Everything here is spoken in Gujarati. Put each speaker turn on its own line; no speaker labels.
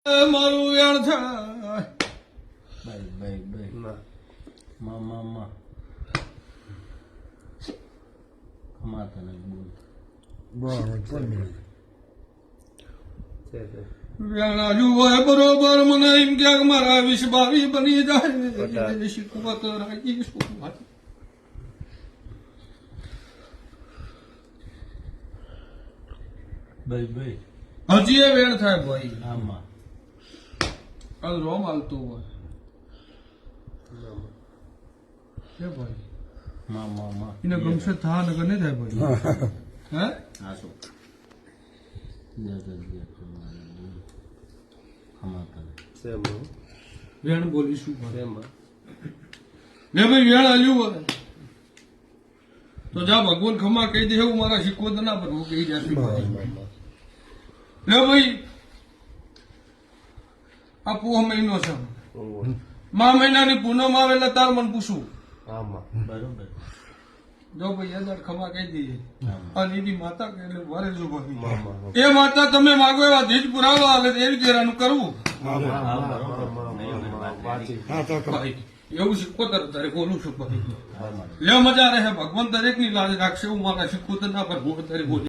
મારું વેણ છે
મામા માતા ને બોલ
વેણ આજુ હોય બરોબર મને એમ કે મારા 20-22 બની જાય શીખવત રાખીશું
ભાઈ
હજી એ વેણ થાય ભાઈ
આમાં
હાલ રોમ હાલતું હોય કે ભાઈ
મામા
એને ગમશે થા નગર નહીં થાય ભાઈ હે
આસો
વેણ બોલીશું લે ભાઈ વેણ હાલ્યું હોય તો જા ભગવાન ખમા કહી દે એવું મારા શીખવત ના પર હું કહી જશે લે ભાઈ આ પોહ મહિનો છે મા મહિનાની પૂનમ આવે એટલે તાર મને પૂછું
બરોબર
જો ભાઈ યાદ ખમા કહી દઈએ અને એની માતા કે એટલે વારે જો ભાઈ એ માતા તમે માગો એવા ધીજ પુરાવા આવે એવી દેરાનું કરવું ભાઈ એવું શીખવતર તારે બોલું છું ભાઈ લે મજા રહે ભગવાન દરેક ની લાજ રાખશે એવું મારા શીખવતર ના પર હું તારે બોલી